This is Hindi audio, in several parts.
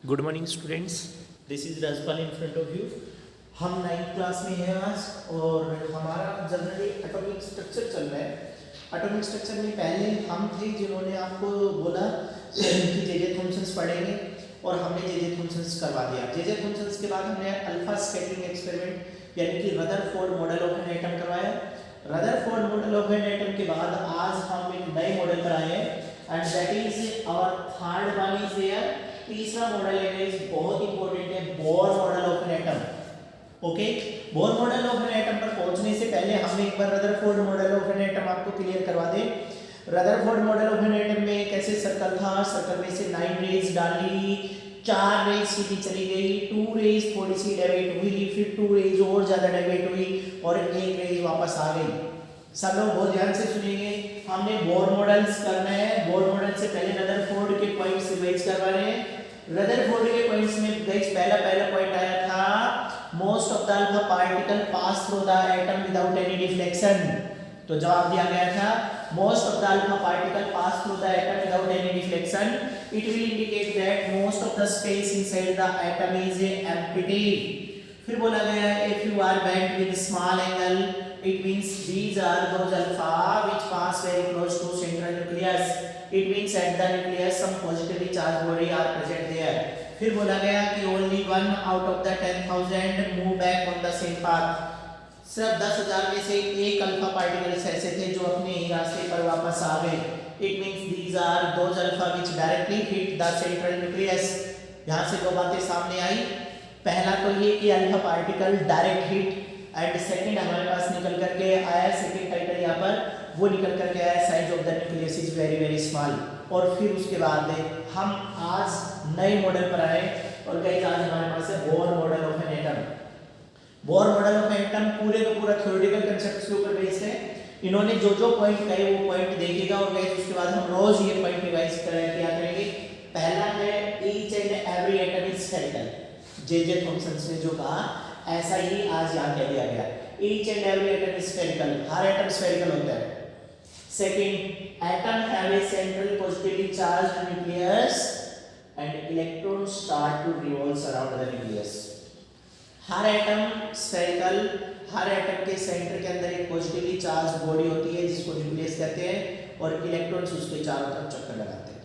Good morning students, this is Rajpal in front of you. हम 9th क्लास में हैं आज और हमारा जनरली एटॉमिक स्ट्रक्चर चल रहा है। एटॉमिक स्ट्रक्चर में पहले हम थे जिन्होंने आपको बोला कि जे थॉमसन्स पढ़ेंगे और हमने जे थॉमसन्स करवा दिया। जे थॉमसन्स के बाद हमने अल्फा स्कैटरिंग एक्सपेरिमेंट यानी कि Rutherford model of an atom करवाया। Rutherford model of an atom के बाद आज हम एक नए मॉडल पर आए हैं and that is our third one is there. तीसरा मॉडल है बहुत इंपॉर्टेंट है, Bohr model of an atom. Okay, Bohr model of an atom पर पहुंचने से पहले हम एक बार Rutherford model of an atom आपको क्लियर करवा दें। Rutherford model of an atom में कैसे सर्कल था, सर्कल में से 9 रेज डाली, 4 रेज सीधी चली गई, 2 रेज थोड़ी सी डेविएट हुई, फिर 2 रेज और ज्यादा डेविएट हुई और 1 रेज वापस आ गई। सब लोग बहुत ध्यान से सुनिए, हमने बोर मॉडल्स करना है। बोर मॉडल से पहले रदरफोर्ड के पॉइंट्स रिवाइज करवा रहे हैं। रदरफोर्ड के पॉइंट्स में गाइस पहला पॉइंट आया था most of the alpha particle pass through the atom without any deflection. तो जवाब दिया गया था most of the alpha particle pass through the atom without any deflection. It will indicate that most of the space inside the atom is empty. फिर बोला गया if you are bent with small angle it means these are those alpha which pass very close to central nucleus. It means at the nucleus some positively charged body are present there. फिर बोला गया कि only 1 out of the 10,000 move back on the same path. सिर्फ 10,000 में से एक अल्फा पार्टिकल्स ऐसे थे जो अपने ही रास्ते पर वापस आ गए। It means these are those alpha which directly hit the central nucleus. यहाँ से दो बातें सामने आई। पहला तो ये कि alpha particle direct hit and second हमारे पास निकल करके आया, सेकंड टाइटल यहाँ पर वो निकल करके आया size of the nucleus is very very small. और फिर उसके बाद हम आज नए मॉडल पर आए और गाइस आज हमारे पास है Bohr model of an atom. Bore model of an atom पूरे का पूरा थ्योरेटिकल कांसेप्ट्स के ऊपर बेस्ड है। इन्होंने जो जो पॉइंट कहे वो पॉइंट देखिएगा और गाइस उसके बाद हम रोज ये पॉइंट रिवाइज किया करेंगे। पहला है each and every atom is spherical. J Thomson ने जो कहा ऐसा ही आज यहाँ कह दिया गया। Each and every atom is spherical, her atom spherical होता है। Second, atom have a central positively charged nucleus and electrons start to revolve around the nucleus. Her atom spherical, her atom के सेंटर के अंदर एक पॉजिटिवली चार्ज बॉडी होती है जिसको न्यूक्लियस कहते हैं और इलेक्ट्रॉन्स उसके चारों तरफ चक्कर लगाते हैं।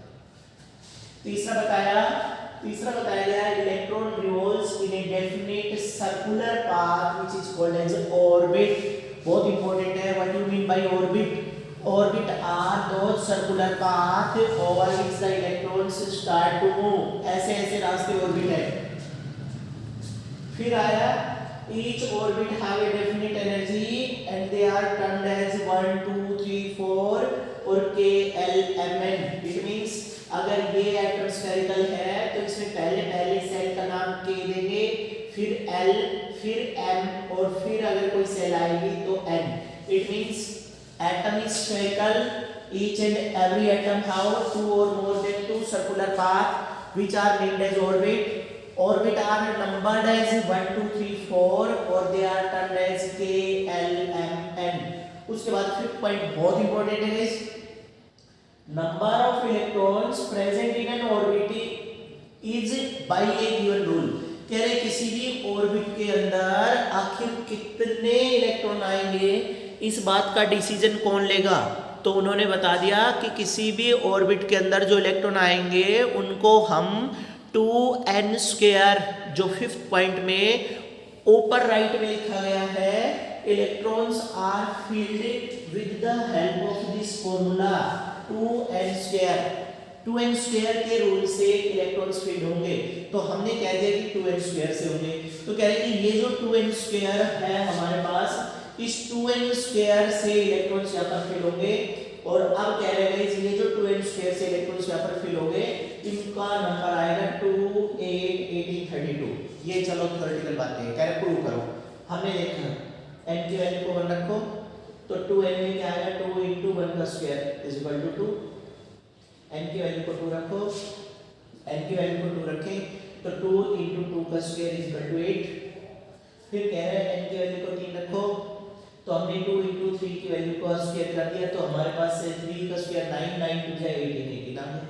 तीसरा बताया गया electron revolves in a definite circular path which is called as orbit. बहुत इंपॉर्टेंट है, what you mean by orbit? Orbit are those circular path over which the electrons start to move. ऐसे रास्ते ऑर्बिट है। फिर आया each orbit have a definite energy and they are termed as 1 2 3 4 और k l m n। It means अगर ये एटम स्फेरिकल है तो इसमें पहले सेल का नाम k देंगे, फिर l, फिर m और फिर अगर कोई सेल आएगी तो n। It means atom is spherical, each and every atom have 2 or more than 2 circular path which are named as orbit. Orbit are numbered as 1 2 3 4 और they are termed as k l m n। उसके बाद फिफ्थ पॉइंट बहुत इंपॉर्टेंट है guys, number of electrons present in an orbit is by a given rule। कह रहे किसी भी ऑर्बिट के अंदर आखिर कितने इलेक्ट्रॉन आएंगे इस बात का डिसीजन कौन लेगा? तो उन्होंने बता दिया कि किसी भी ऑर्बिट के अंदर जो इलेक्ट्रॉन आएंगे उनको हम 2n², जो फिफ्थ पॉइंट में ऊपर राइट में लिखा गया है, electrons are filled with the help of this formula 2n²। 2n² के रूल से इलेक्ट्रॉन्स फील्ड होंगे। तो हमने कह दिया कि 2n² से होंगे। तो कह रहे कि ये जो 2n² है हमारे पास, इस 2n² से इलेक्ट्रॉन्स यहाँ पर फील होंगे। और अब कह रहे हैं ये जो 2n² से इलेक्ट्रॉन्स यहाँ पर फील होंगे इनका नंबर आएगा 2 8 18 32। ये चलो थ्योरेटिकल बातें हैं, कह रहे प्रूव करो। हमने देखा n की वैल्यू को 1 रखो तो 2n में क्या आएगा 2 * 1 का square is equal to 2। n की वैल्यू को 2 रखो, n की वैल्यू को 2 रखें तो 2 * 2 का स्क्वायर इज इक्वल टू 8। फिर कह रहे हैं n की वैल्यू को 3 रखो तो हमने 2 * 3 की वैल्यू को स्क्वायर कर दिया तो हमारे पास से 3 का स्क्वायर 9 9 2 18 18 आ गया।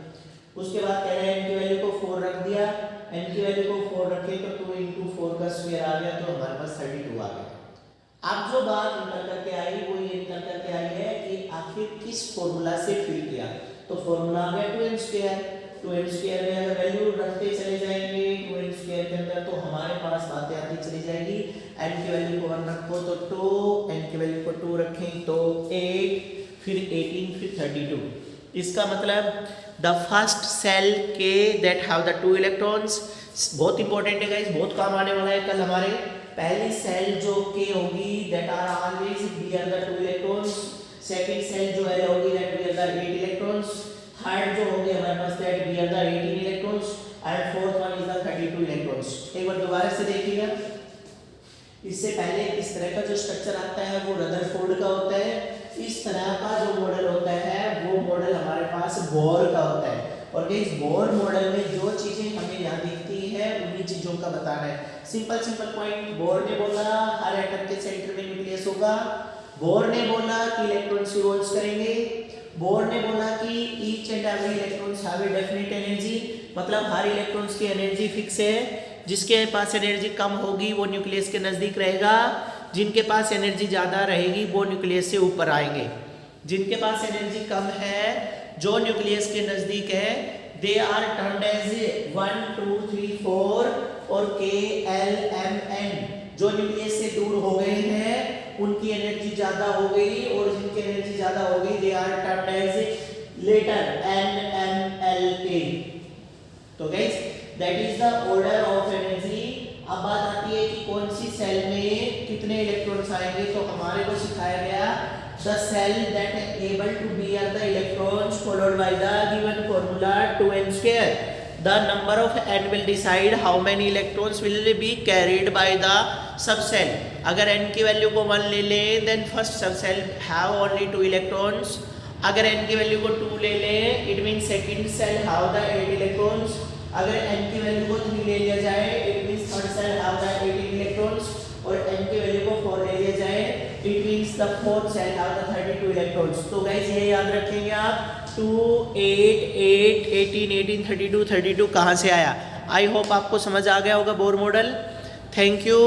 उसके बाद कह रहे हैं n की वैल्यू को 4 रख दिया, n 4 का स्क्वायर आ गया तो हमारे पास 32 आ गया। अब जो बात निकल करके आई वो ये निकल करके आई है कि आखिर किस फॉर्मूला से फिल किया। तो फॉर्मूला आ गया 2n स्क्वायर। 2n स्क्वायर में अगर वैल्यू रखते चले जाएंगे 2n स्क्वायर के अंदर तो हमारे पास बातें आती चली जाएगी। n की वैल्यू को 1 रखो तो 2, n की वैल्यू को 2 रखें तो 8, फिर 18, फिर 32। इसका मतलब द फर्स्ट सेल के दैट हैव द 2 इलेक्ट्रॉन्स, बहुत इंपॉर्टेंट है गाइस, बहुत काम आने वाला है कल हमारे। पहली सेल जो के होगी that are always bear the 2 electrons, second shell जो है होगी that bear the 8 electrons, third जो होगी हमारे पास that bear the 18 electrons and fourth one is the 32 electrons. एक बार दोबारा से देखिएगा, इससे पहले इस तरह का जो स्ट्रक्चर आता है वो रदरफोर्ड का होता है। इस तरह का जो मॉडल होता है वो मॉडल हमारे पास बोर का होता है। और इस बोर मॉडल में जो चीजें हमें यहाँ दिखती है उन्हीं चीजों का बताना है। सिंपल पॉइंट, बोर ने बोला हर एटम के सेंटर में न्यूक्लियस होगा। बोर ने बोला कि इलेक्ट्रॉन्स रिवॉल्व करेंगे। बोर ने बोला कि each and every electrons have a definite energy, मतलब हर इलेक्ट्रॉन्स की एनर्जी फिक्स है। जिसके पास एनर्जी कम होगी वो न्यूक्लियस के नजदीक रहेगा, जिनके पास एनर्जी ज्यादा रहेगी वो न्यूक्लियस से ऊपर आएंगे। जिनके पास एनर्जी कम है जो न्यूक्लियस के नजदीक है दे आर टर्म्ड एज 1 2 3 4 और K L M N। जो न्यूक्लियस से दूर हो गए हैं उनकी एनर्जी ज्यादा हो गई और जिनकी एनर्जी ज्यादा हो गई they are termed as letter N M L K। तो guys that is the order of energy. अब बात आती है कि कौन सी सेल में कितने इलेक्ट्रॉन्स आएंगे। तो हमारे को सिखाया गया the cell that is able to bear the electrons followed by the given formula 2n square. The number of n will decide how many electrons will be carried by the subcell. अगर n की वैल्यू को 1 ले लें then first subcell have only 2 electrons. अगर n की वैल्यू को 2 ले लें it means second cell have the 8 electrons. अगर n की वैल्यू को 3 ले लिया जाए it means third cell have the 18 electrons और n की वैल्यू को 4 ले लिया जाए it means the fourth cell have the 32 electrons। तो गाइस ये याद रखेंगे आप 2 8 8 18 18 32 32 कहाँ से आया। आई होप आपको समझ आ गया होगा बोर मॉडल। Thank you.